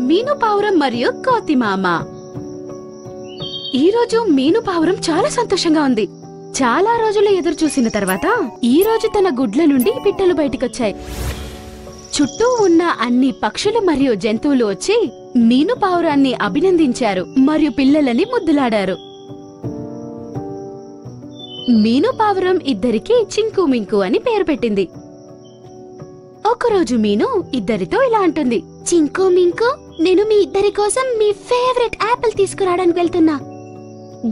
మీను పావురం మరియు కోతి మామ. ఈరోజు మీను పావురం చాలా సంతోషంగా ఉంది. చాలా రోజులు ఎదురు చూసిన తర్వాత ఈ రోజు తన గుడ్ల నుండి పిట్టలు బయటికొచ్చాయి. చుట్టూ ఉన్న అన్ని పక్షులు మరియు జంతువులు వచ్చి మీను పావురాన్ని అభినందించారు మరియు పిల్లలని ముద్దులాడారు. మీను పావురం ఇద్దరికి చింకు మింకు అని పేరు పెట్టింది. ఒకరోజు మీను ఇద్దరితో ఇలా అంటుంది, చింకు మింకు, నేను మీ ఇద్దరి కోసం మీ ఫేవరెట్ యాపిల్ తీసుకురావడానికి వెళ్తున్నా.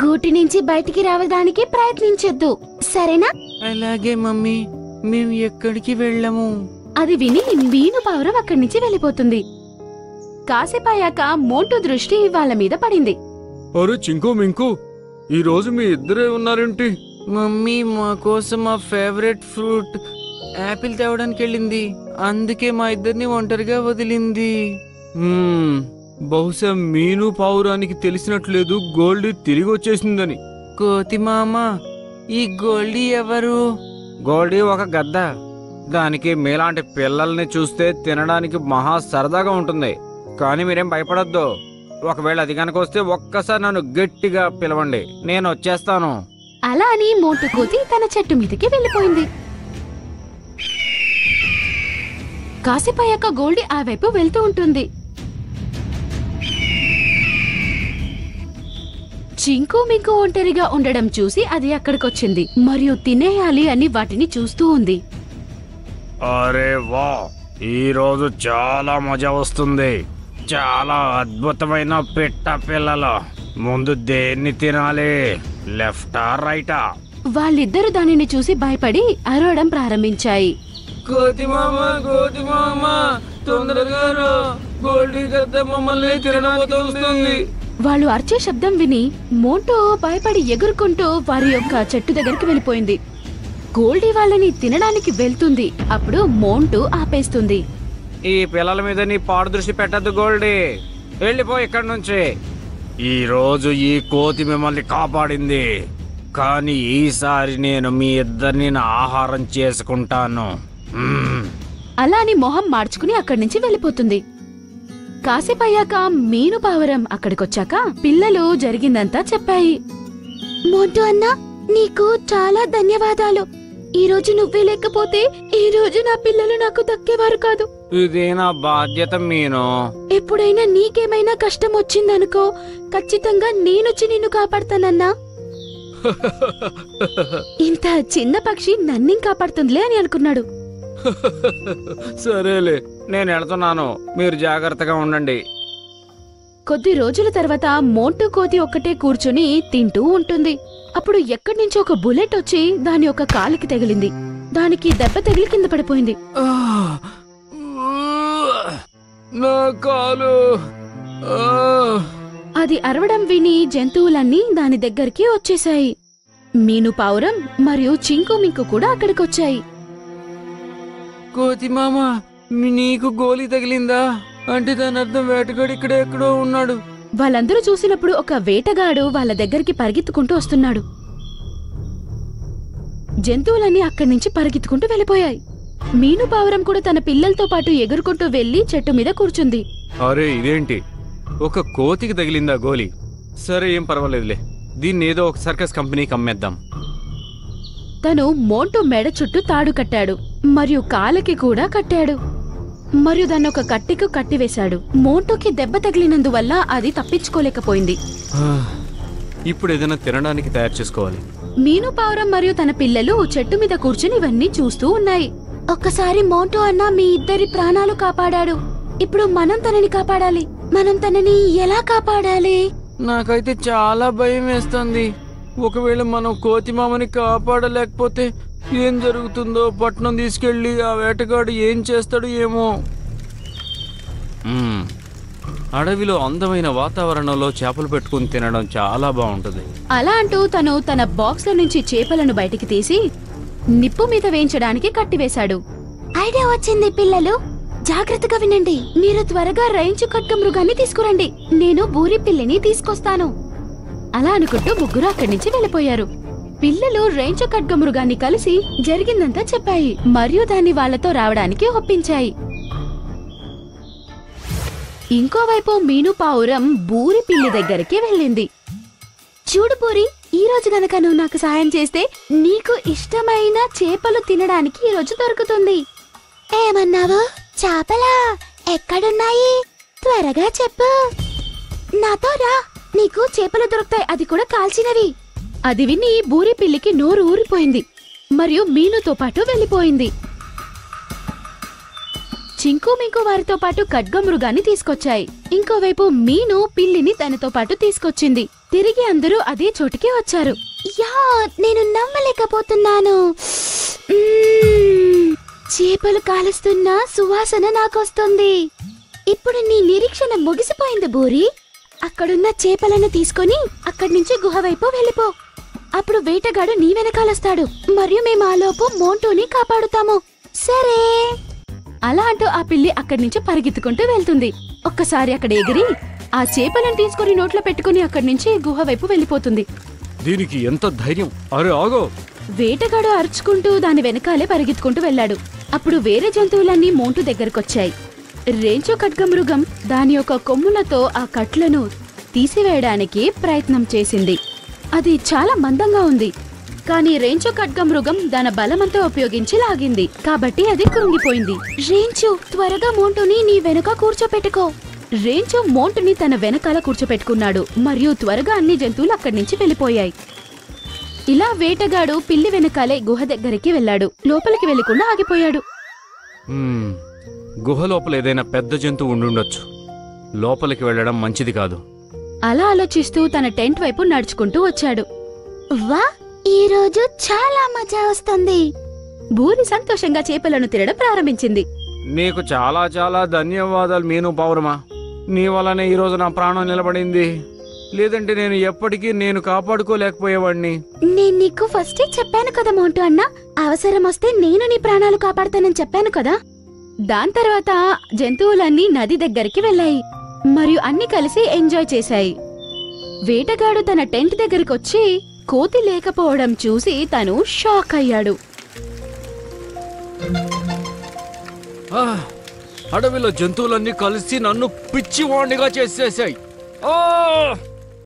గూటి నుంచి బయటికి రావడానికి ప్రయత్నించొద్దు, సరేనా? అలాగే మమ్మీ, మేము ఎక్కడికి వెళ్ళము. అది విని మీను పావురం అక్కడి నుంచి వెళ్ళిపోతుంది. కాసేపయ్యాక మోంటూ దృష్టి వాళ్ళ మీద పడింది. అరే చింకు మింకు, ఈ రోజు మీ ఇద్దరే ఉన్నారేంటి? మమ్మీ మా కోసం మా ఫేవరెట్ ఫ్రూట్ యాపిల్ తేవడానికి వెళ్ళింది, అందుకే మా ఇద్దరిని ఒంటరిగా వదిలింది. బహుశా మీను పావురానికి తెలిసినట్లేదు గోల్డీ తిరిగి వచ్చేసిందని. కోతి మామ, ఈ గోల్డీ ఎవరు? గోల్డీ ఒక గద్ద. దానికి మీలాంటి పిల్లల్ని చూస్తే తినడానికి మహా సరదాగా ఉంటుంది. కానీ మీరేం భయపడొద్దు. ఒకవేళ అది కనుక వస్తే ఒక్కసారి నన్ను గట్టిగా పిలవండి, నేను వచ్చేస్తాను. అలా అని మోంటూ కోతి తన చెట్టు మీదకి వెళ్ళిపోయింది. కాసేపయ్యాక గోల్డీ ఆ వైపు వెళ్తూ ఉంటుంది. చింకు మింకు ఒంటరిగా ఉండడం చూసి అది అక్కడికొచ్చింది మరియు తినేయాలి అని వాటిని చూస్తూ ఉంది. అరే వా, ఈ రోజు చాలా మజా వస్తుంది. చాలా అద్భుతమైన పిట్ట పిల్లలు. ముందు దేన్ని తినాలి, లెఫ్టా రైటా? వాళ్ళిద్దరూ దానిని చూసి భయపడి అరవడం ప్రారంభించాయి. కోతి మామ, తొందరగా రా, గోల్డీ గద్ద మమ్మల్ని తినబోతోంది. వాళ్ళు అరిచే శబ్దం విని మోంటూ భయపడి ఎగురుకుంటూ వారి యొక్క చెట్టు దగ్గరికి వెళ్ళిపోయింది. గోల్డీ వాళ్ళని తినడానికి వెళ్తుంది. అప్పుడు మోంటూ ఆపేస్తుంది. ఈ పిల్లల మీద నీ పాడు దృష్టి పెట్టద్దు గోల్డీ, వెళ్ళిపో ఇక్కడి నుంచి. ఈ రోజు ఈ కోతి మిమ్మల్ని కాపాడింది, కానీ ఈసారి నేను మీ ఇద్దరిని నా ఆహారం చేసుకుంటాను. అలా అని మొహం మార్చుకుని అక్కడి నుంచి వెళ్ళిపోతుంది. కాసేపయ్యాక మీను పావురం అక్కడికొచ్చాక పిల్లలు జరిగిందంతా చెప్పాయి. మోంటూ అన్నా, నీకు చాలా ధన్యవాదాలు. ఈ రోజు నువ్వే లేకపోతే ఈ రోజు నా పిల్లలు నాకు దక్కేవారు కాదు. ఇదే నా బాధ్యత మీను. ఎప్పుడైనా నీకేమైనా కష్టం వచ్చిందనుకో, ఖచ్చితంగా నేనొచ్చి నిన్ను కాపాడతానన్నా. ఇంత చిన్న పక్షి నన్నేం కాపాడుతుందిలే అని అనుకున్నాడు. సరేలే, నేను వెళ్తున్నాను, మీరు జాగ్రత్తగా ఉండండి. కొద్ది రోజుల తర్వాత మోంటూ కోతి ఒక్కటే కూర్చుని తింటూ ఉంటుంది. అప్పుడు ఎక్కడి నుంచి ఒక బుల్లెట్ వచ్చి దాని ఒక కాలికి తగిలింది. దానికి దెబ్బ తగిలి కింద పడిపోయింది. నా కాలు. అది అరవడం విని జంతువులన్నీ దాని దగ్గరికి వచ్చేశాయి. మీను పావురం మరియు చింకు మింకు కూడా అక్కడికొచ్చాయి. కోతి మామ, నీకు గోలీ తగిలిందా? అంటే దాని అర్థం వేటగాడు ఇక్కడ ఎక్కడో ఉన్నాడు. వాళ్ళందరూ చూసినప్పుడు ఒక వేటగాడు వాళ్ళ దగ్గరికి పరిగెత్తుకుంటూ వస్తున్నాడు. జంతువులన్నీ అక్కడి నుంచి పరిగెత్తుకుంటూ వెళ్ళిపోయాయి. మీను పావురం కూడా తన పిల్లలతో పాటు ఎగురుకుంటూ వెళ్లి చెట్టు మీద కూర్చుంది. అరే ఇదేంటి, ఒక కోతికి తగిలిందా గోలీ? సరే, ఏం పర్వాలేదులే, దీన్ని ఏదో ఒక సర్కస్ కంపెనీకి అమ్మేద్దాం. తను మోంటూ మెడ చుట్టూ తాడు కట్టాడు మరియు కాలికి కూడా కట్టాడు మరియు దాన్ని ఒక కట్టెకు కట్టివేశాడు. మోంటూకి దెబ్బ తగిలినందువల్ల అది తప్పించుకోలేకపోయింది. ఇప్పుడు ఏదైనా తినడానికి తయారు చేసుకోవాలి. మీను పావురం మరియు తన పిల్లలు చెట్టు మీద కూర్చుని ఇవన్నీ చూస్తూ ఉన్నాయి. ఒక్కసారి మోంటూ అన్న మీ ఇద్దరి ప్రాణాలు కాపాడాడు. ఇప్పుడు మనం తనని కాపాడాలి. మనం తనని ఎలా కాపాడాలి? నాకైతే చాలా భయం వేస్తుంది. ఒకవేళ మనం కోతి మామని కాపాడలేకపోతే ఏం జరుగుతుందో, పట్నం తీసుకెళ్లి ఆ వేటగాడు ఏం చేస్తాడు ఏమో. అడవిలో అందమైన వాతావరణంలో చేపలు పెట్టుకుని తినడం చాలా బాగుంటుంది. అలా అంటూ తను తన బాక్స్ లో నుంచి చేపలను బయటికి తీసి నిప్పు మీద వేయించడానికి కట్టివేశాడు. ఐడియా వచ్చింది పిల్లలు, జాగ్రత్తగా వినండి. మీరు త్వరగా రైంచు ఖడ్గమృగాన్ని తీసుకురండి, నేను బూరి పిల్లిని తీసుకొస్తాను. అలా అనుకుంటూ ముగ్గురు అక్కడి నుంచి వెళ్ళిపోయారు. పిల్లలు రైంచు ఖడ్గమృగాన్ని కలిసి జరిగిందంతా చెప్పాయి మరియు దాన్ని వాళ్లతో రావడానికి ఒప్పించాయి. ఇంకోవైపు మీను పావురం బూరి పిల్లి దగ్గరికి వెళ్ళింది. చూడు బూరి, ఈ రోజు గనక నువ్వు నాకు సాయం చేస్తే నీకు ఇష్టమైన చేపలు తినడానికి ఈ రోజు దొరుకుతుంది. ఏమన్నావు? చేపలా? ఎక్కడున్నాయి? త్వరగా చెప్పు. నాతో రా, నీకు చేపలు దొరుకుతాయి, అది కూడా కాల్చినవి. అది విని బూరి పిల్లికి నోరు ఊరిపోయింది మరియు మీనుతో పాటు వెళ్ళిపోయింది. చింకు మింకు వారితో పాటు ఖడ్గమృగాన్ని తీసుకొచ్చాయి. ఇంకోవైపు మీను పిల్లిని తనతో పాటు తీసుకొచ్చింది. తిరిగి అందరూ అదే చోటికి వచ్చారు. యా, నేను నమ్మలేకపోతున్నాను. చేపలు కాలుస్తున్న సువాసన నాకొస్తుంది. ఇప్పుడు నీ నిరీక్షణ ముగిసిపోయింది బూరి. అక్కడున్న చేపలను తీసుకొని అక్కడి నుంచి గుహ వైపు వెళ్ళిపో. అప్పుడు వేటగాడు నీ వెనకాలొస్తాడు మరియు మేము ఆలోపు మోంటూని కాపాడుతాము. సరే. అలా అంటూ ఆ పిల్లి అక్కడి నుంచి పరిగెత్తుకుంటూ వెళ్తుంది. ఒక్కసారి అక్కడ ఎగిరి ఆ చేపలను తీసుకుని నోట్లో పెట్టుకుని అక్కడి నుంచి గుహ వైపు వెళ్ళిపోతుంది. దీనికి ఎంత ధైర్యం! అరే ఆగో! వేటగాడు అరుచుకుంటూ దాని వెనకాలే పరిగెత్తుకుంటూ వెళ్ళాడు. అప్పుడు వేరే జంతువులన్నీ మోంటు దగ్గరకొచ్చాయి. రేంచో ఖడ్గమృగం దాని యొక్క కొమ్ములతో ఆ కట్లను తీసివేయడానికి ప్రయత్నం చేసింది. అది చాలా మందంగా ఉంది, కానీ రేంచో ఖడ్గమృగం దాని బలమంతా ఉపయోగించి లాగింది. కాబట్టి అది కృంగిపోయింది. రేంచో, త్వరగా మోంటుని నీ వెనక కూర్చోపెట్టుకో. రేంచో మోంటుని తన వెనకాల కూర్చోపెట్టుకున్నాడు మరియు త్వరగా అన్ని జంతువులు అక్కడి నుంచి వెళ్ళిపోయాయి. ఇలా వేటగాడు పిల్లి వెనకాలే గుహ దగ్గరికి వెళ్ళాడు. లోపలికి వెళ్లకుండా ఆగిపోయాడు. గుహ లోపల ఏదైనా పెద్ద జంతువు ఉండుండొచ్చు. లోపలికి వెళ్ళడం మంచిది కాదు. అలా ఆలోచిస్తూ తన టెంట్ వైపు నడుచుకుంటూ వచ్చాడు. వా, ఈ రోజు చాలా మజా వస్తుంది. బూరి సంతోషంగా చేపలను తినడం ప్రారంభించింది. నీకు చాలా చాలా ధన్యవాదాలు మీను పావురమా. నీ వల్లనే ఈరోజు నా ప్రాణం నిలబడింది. లేదంటే నేను ఎప్పటికీ నేను కాపాడుకోలేకపోయేవాడిని. నేను నీకు ఫస్టే చెప్పాను కదా మోంటు అన్న, అవసరం వస్తే నేను నీ ప్రాణాలు కాపాడతానని చెప్పాను కదా. దాని తర్వాత జంతువులన్నీ నది దగ్గరికి వెళ్ళాయి మరియు అన్ని కలిసి ఎంజాయ్ చేశాయి. వేటగాడు తన టెంట్ దగ్గరకొచ్చి కోతి లేకపోవడం చూసి తను షాక్ అయ్యాడు. అడవిలో జంతువులన్నీ కలిసి నన్ను పిచ్చివాణ్ణిగా చేసేసాయి.